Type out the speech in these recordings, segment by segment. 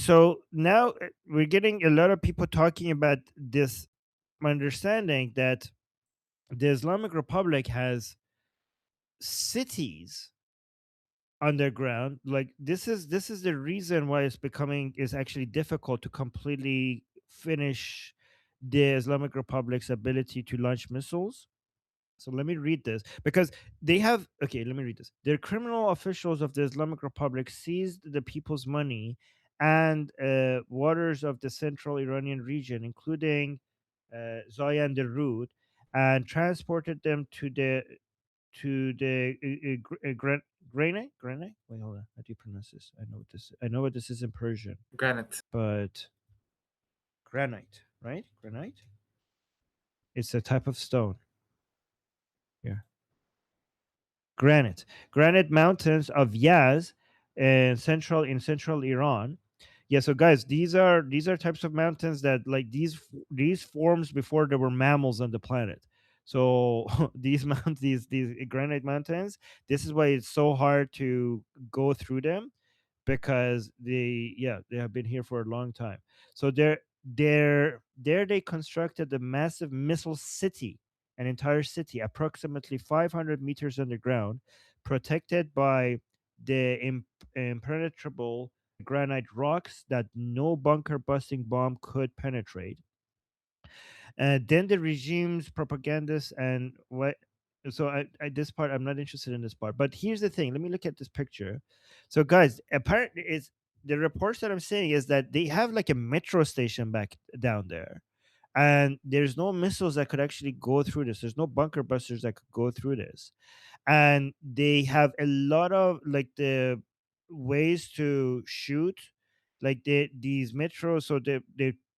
So now we're getting a lot of people talking about this understanding that the Islamic Republic has cities underground. Like this is the reason why it's actually difficult to completely finish the Islamic Republic's ability to launch missiles. So let me read this because they have okay, let me read this. The criminal officials of the Islamic Republic seized the people's money and waters of the central Iranian region, including Zoya and the Rud, and transported them to the granite. Wait, hold on. How do you pronounce this? I know what this is in Persian, Granite. but granite, right? Granite. It's a type of stone. Yeah, granite mountains of Yaz in central Iran. Yeah, so guys, these are types of mountains that like these forms before there were mammals on the planet. So these granite mountains, this is why it's so hard to go through them because they have been here for a long time. So there they constructed a massive missile city, an entire city approximately 500 meters underground, protected by the impenetrable granite rocks that no bunker busting bomb could penetrate. Then the regime's propagandists and what. So this part I'm not interested in this part. But here's the thing. Let me look at this picture. So guys, apparently is the reports that I'm saying is that they have like a metro station back down there, and there's no missiles that could actually go through this. There's no bunker busters that could go through this, and they have a lot of like the ways to shoot like these metros. So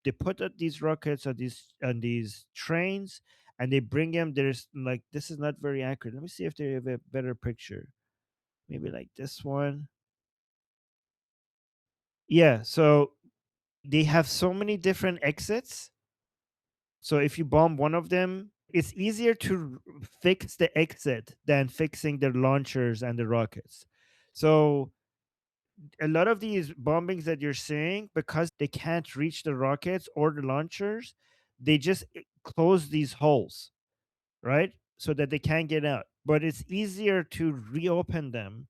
they put up these rockets on these trains, and they bring them. There's like this is not very accurate. Let me see if they have a better picture. Maybe like this one. Yeah, so they have so many different exits. So if you bomb one of them, it's easier to fix the exit than fixing the launchers and the rockets. So a lot of these bombings that you're seeing, because they can't reach the rockets or the launchers, they just close these holes, right? So that they can't get out. But it's easier to reopen them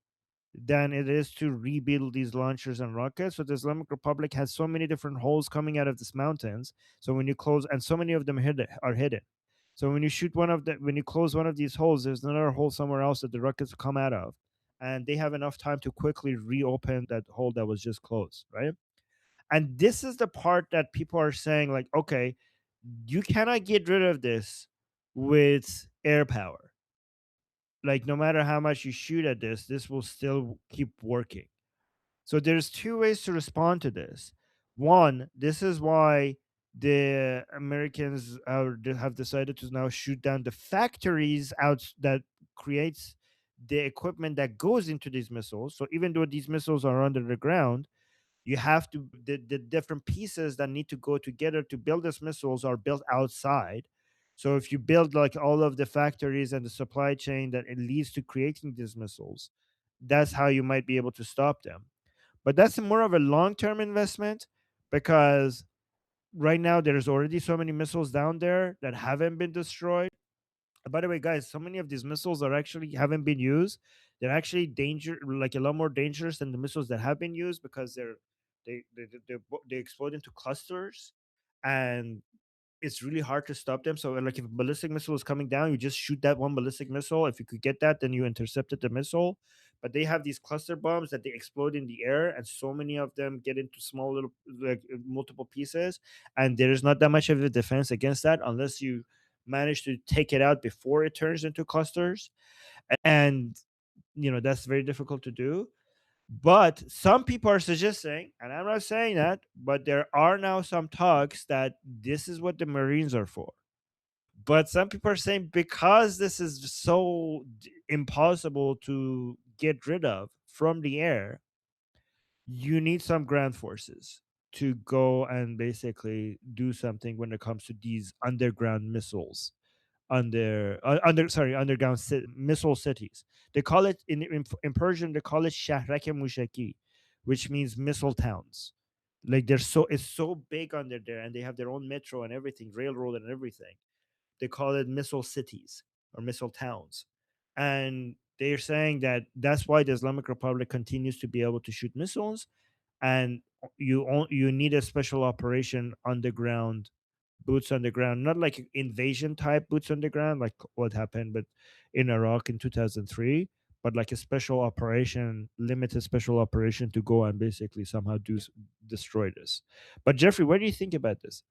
than it is to rebuild these launchers and rockets. So the Islamic Republic has so many different holes coming out of these mountains. So when you close, and so many of them are hidden. So when you close one of these holes, there's another hole somewhere else that the rockets come out of, and they have enough time to quickly reopen that hole that was just closed, right? And this is the part that people are saying, like, okay, you cannot get rid of this with air power. Like, no matter how much you shoot at this will still keep working. So there's two ways to respond to this. One, this is why the Americans have decided to now shoot down the factories out that creates the equipment that goes into these missiles. So even though these missiles are under the ground, you have to the different pieces that need to go together to build these missiles are built outside. So if you build like all of the factories and the supply chain that it leads to creating these missiles, that's how you might be able to stop them. But that's more of a long-term investment because right now there's already so many missiles down there that haven't been destroyed. By the way, guys, so many of these missiles are actually haven't been used. They're actually like a lot more dangerous than the missiles that have been used because they explode into clusters, and it's really hard to stop them. So, like, if a ballistic missile is coming down, you just shoot that one ballistic missile. If you could get that, then you intercepted the missile. But they have these cluster bombs that they explode in the air, and so many of them get into small little, like, multiple pieces. And there's not that much of a defense against that unless you manage to take it out before it turns into clusters. And that's very difficult to do. But some people are suggesting, and I'm not saying that, but there are now some talks that this is what the Marines are for. But some people are saying because this is so impossible to get rid of from the air, you need some ground forces to go and basically do something when it comes to these underground missiles underground missile cities. They call it in Persian. They call it shahrek mushaki, which means missile towns. Like it's so big under there, and they have their own metro and everything, railroad and everything. They call it missile cities or missile towns, and they're saying that that's why the Islamic Republic continues to be able to shoot missiles, and you need a special operation underground, boots on the ground, not like invasion type boots on the ground like what happened but in Iraq in 2003, but like a special operation, limited special operation to go and basically somehow destroy this. But Jeffrey, what do you think about this?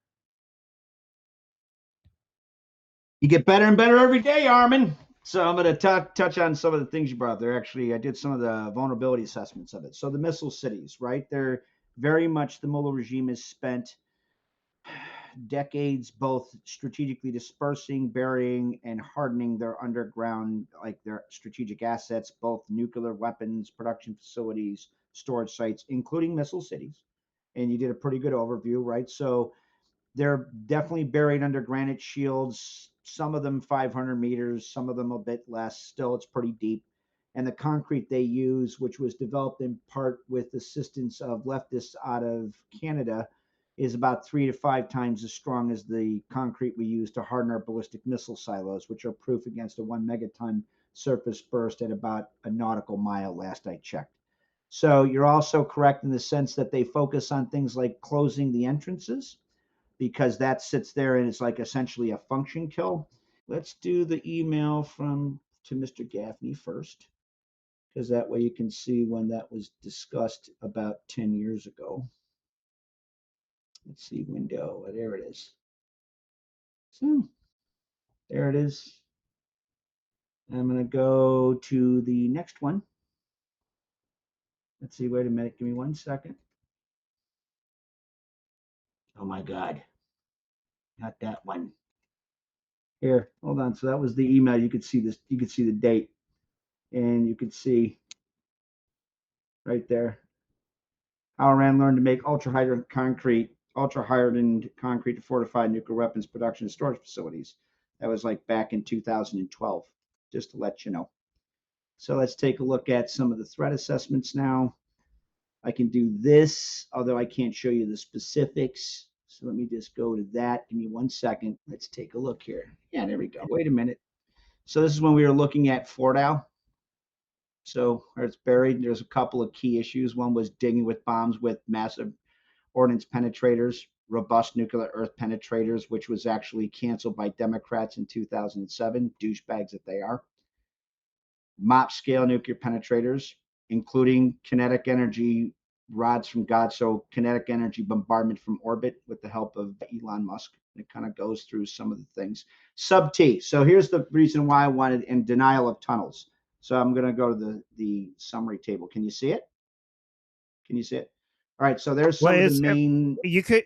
You get better and better every day, Armin. So I'm going to touch on some of the things you brought up there. Actually, I did some of the vulnerability assessments of it. So the missile cities, right? They're very much, the Mullah regime has spent decades both strategically dispersing, burying, and hardening their underground, like their strategic assets, both nuclear weapons, production facilities, storage sites, including missile cities. And you did a pretty good overview, right? So they're definitely buried under granite shields, some of them 500 meters, some of them a bit less. Still, it's pretty deep. And the concrete they use, which was developed in part with assistance of leftists out of Canada, is about 3 to 5 times as strong as the concrete we use to harden our ballistic missile silos, which are proof against a 1 megaton surface burst at about a nautical mile, last I checked. So you're also correct in the sense that they focus on things like closing the entrances, because that sits there and it's like essentially a function kill. Let's do the email from to Mr. Gaffney first, because that way you can see when that was discussed about 10 years ago. Let's see, window. There it is. So there it is. I'm going to go to the next one. Let's see. Wait a minute. Give me 1 second. Oh my God. Not that one. Here, hold on. So that was the email. You could see this. You could see the date, and you could see right there how Iran learned to make ultra-hardened concrete to fortify nuclear weapons production and storage facilities. That was like back in 2012, just to let you know. So let's take a look at some of the threat assessments now. I can do this, although I can't show you the specifics. So let me just go to that. Give me 1 second. Let's take a look here. Yeah, there we go. Wait a minute. So this is when we were looking at Fort Al. So where it's buried, there's a couple of key issues. One was digging with bombs with massive ordnance penetrators, robust nuclear earth penetrators, which was actually canceled by Democrats in 2007, douchebags that they are. MOP scale nuclear penetrators, including kinetic energy rods from God, so kinetic energy bombardment from orbit with the help of Elon Musk. It kind of goes through some of the things. Sub T. So here's the reason why I wanted in denial of tunnels. So I'm going to go to the summary table. Can you see it? Can you see it? All right. So there's Well, some of the it's main. you could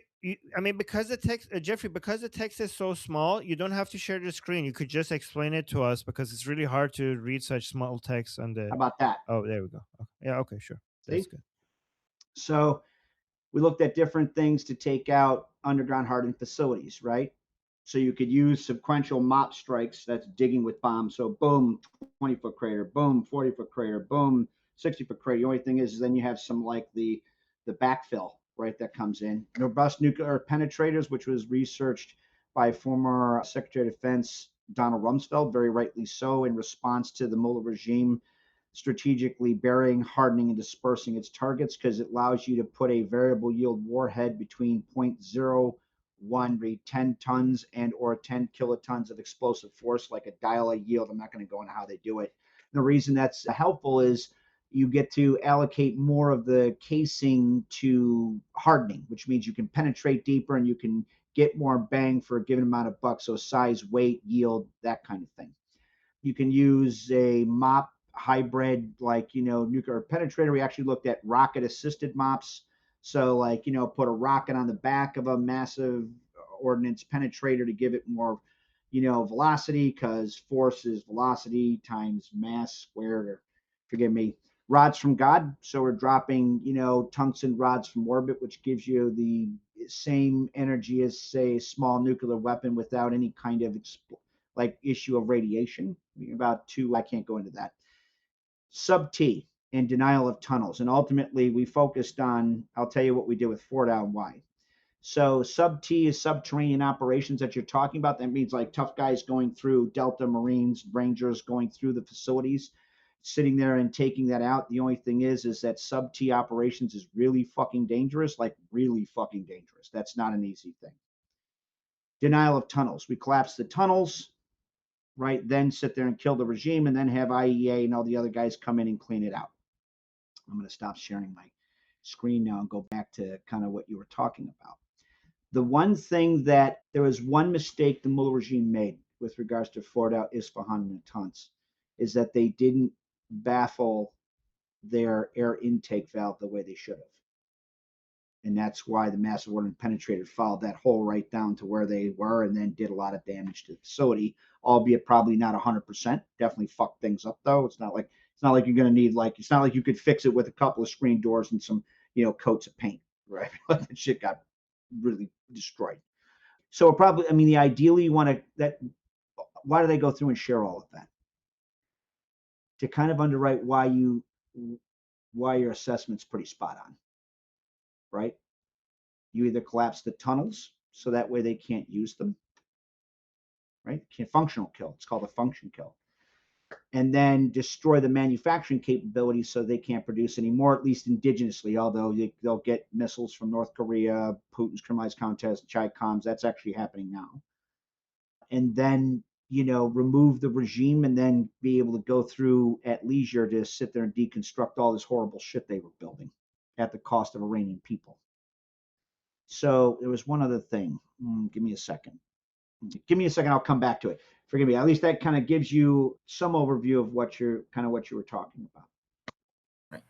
I mean, because the text, Jeffrey, because the text is so small, you don't have to share the screen. You could just explain it to us because it's really hard to read such small text on the. How about that? Oh, there we go. Okay. Yeah, okay, sure. That's See? good. So we looked at different things to take out underground hardened facilities, right? So you could use sequential mop strikes, that's digging with bombs. So boom, 20-foot crater, boom, 40-foot crater, boom, 60-foot crater. The only thing is then you have some like the backfill, right, that comes in. Robust nuclear penetrators, which was researched by former Secretary of Defense Donald Rumsfeld, very rightly so, in response to the Mullah regime strategically burying, hardening, and dispersing its targets, because it allows you to put a variable yield warhead between 0.01, read 10 tons and or 10 kilotons of explosive force, like a dial yield. I'm not going to go into how they do it. The reason that's helpful is you get to allocate more of the casing to hardening, which means you can penetrate deeper and you can get more bang for a given amount of bucks. So size, weight, yield, that kind of thing. You can use a mop hybrid, like, nuclear penetrator. We actually looked at rocket assisted mops. So like, put a rocket on the back of a massive ordnance penetrator to give it more, velocity, because force is velocity times mass squared, or forgive me, rods from God. So we're dropping, tungsten rods from orbit, which gives you the same energy as, say, a small nuclear weapon without any kind of like issue of radiation. About two, I can't go into that. Sub T. and denial of tunnels. And ultimately, we focused on, I'll tell you what we did with Fort Al and why. So sub T is subterranean operations that you're talking about. That means like tough guys going through, Delta Marines, Rangers going through the facilities, sitting there and taking that out. The only thing is that sub T operations is really fucking dangerous, like really fucking dangerous. That's not an easy thing. Denial of tunnels. We collapse the tunnels, right? Then sit there and kill the regime, and then have IEA and all the other guys come in and clean it out. I'm going to stop sharing my screen now and go back to kind of what you were talking about. The one thing that there was one mistake the Mullah regime made with regards to Fort Al, Isfahan, and Natanz is that they didn't baffle their air intake valve the way they should have. And that's why the massive ordnance penetrator followed that hole right down to where they were and then did a lot of damage to the facility, albeit probably not 100%. Definitely fucked things up though. It's not like you're going to need it's not like you could fix it with a couple of screen doors and some, coats of paint, right? That shit got really destroyed. So probably, the ideally you want to, why do they go through and share all of that? To kind of underwrite why your assessment's pretty spot on, right? You either collapse the tunnels so that way they can't use them, right? Functional kill. It's called a function kill. And then destroy the manufacturing capabilities so they can't produce anymore, at least indigenously, although they'll get missiles from North Korea, Putin's criminalized contest, Chi-Coms. That's actually happening now. And then, remove the regime and then be able to go through at leisure to sit there and deconstruct all this horrible shit they were building at the cost of Iranian people. So there was one other thing. Give me a second. I'll come back to it. Forgive me. At least that kind of gives you some overview of what you were talking about. Right.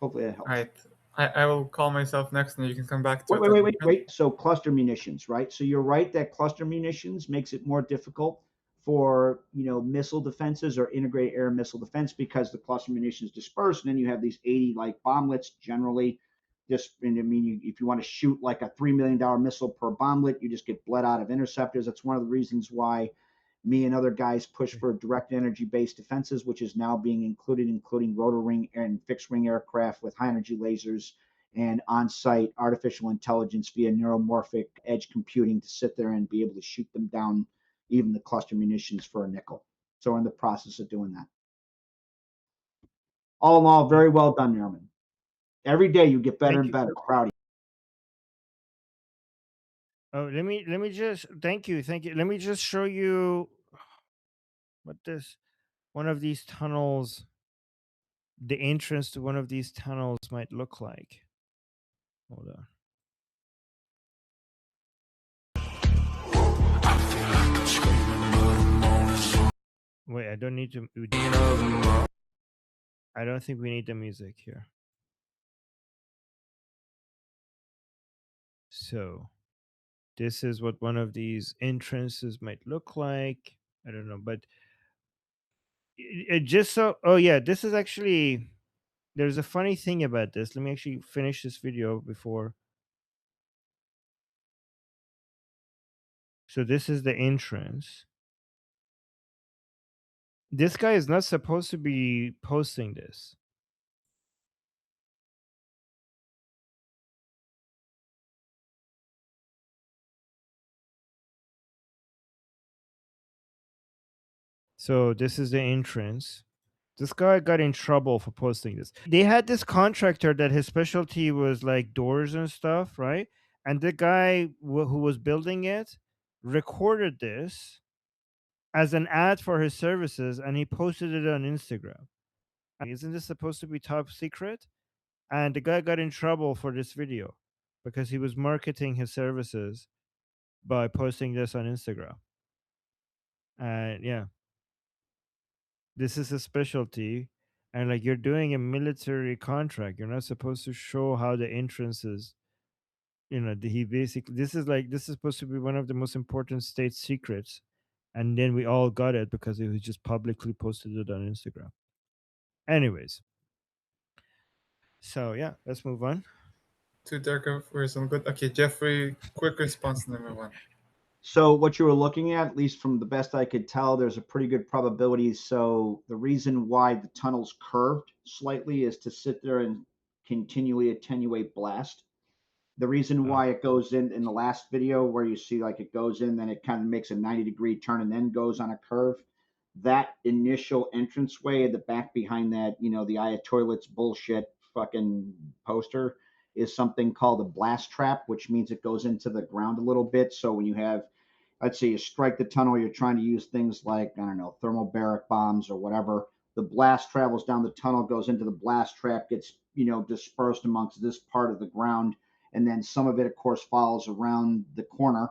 Hopefully that helps. All right. I will call myself next and you can come back to it. Wait. So cluster munitions, right? So you're right that cluster munitions makes it more difficult for, missile defenses or integrated air missile defense because the cluster munitions disperse and then you have these 80 like bomblets generally. If you want to shoot like a $3 million missile per bomblet, you just get bled out of interceptors. That's one of the reasons why me and other guys push for direct energy based defenses, which is now being including rotor ring and fixed wing aircraft with high energy lasers and on-site artificial intelligence via neuromorphic edge computing to sit there and be able to shoot them down, even the cluster munitions for a nickel. So we're in the process of doing that. All in all, very well done, Armin. Every day you get better and better. Proud of you. Oh, let me just thank you. Let me just show you what one of these tunnels, the entrance to one of these tunnels might look like. Hold on. Wait, I don't need to. I don't think we need the music here. So, this is what one of these entrances might look like. I don't know, but it just so. Oh yeah, this is actually. There's a funny thing about this. Let me actually finish this video before. So this is the entrance. This guy is not supposed to be posting this. So this is the entrance. This guy got in trouble for posting this. They had this contractor that his specialty was like doors and stuff, right? And the guy who was building it recorded this as an ad for his services and he posted it on Instagram. Isn't this supposed to be top secret? And the guy got in trouble for this video because he was marketing his services by posting this on Instagram. And yeah, this is a specialty. And like you're doing a military contract, you're not supposed to show how the entrance is. He basically this is supposed to be one of the most important state secrets. And then we all got it because it was just publicly posted it on Instagram. Anyways. So yeah, let's move on. Too dark for some good. Okay, Jeffrey, quick response number one. So what you were looking at least from the best I could tell, there's a pretty good probability. So the reason why the tunnel's curved slightly is to sit there and continually attenuate blast. The reason why it goes in the last video where you see like it goes in, then it kind of makes a 90-degree turn and then goes on a curve. That initial entranceway at the back behind that, the Eye of Toilets bullshit fucking poster is something called a blast trap, which means it goes into the ground a little bit. So when you have, let's say you strike the tunnel, you're trying to use things like, I don't know, thermobaric bombs or whatever. The blast travels down the tunnel, goes into the blast trap, gets, dispersed amongst this part of the ground. And then some of it, of course, follows around the corner,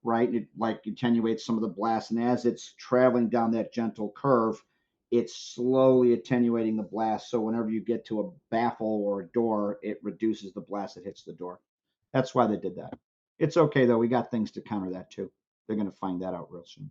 right? It like attenuates some of the blast. And as it's traveling down that gentle curve, it's slowly attenuating the blast. So whenever you get to a baffle or a door, it reduces the blast that hits the door. That's why they did that. It's okay, though. We got things to counter that, too. They're going to find that out real soon.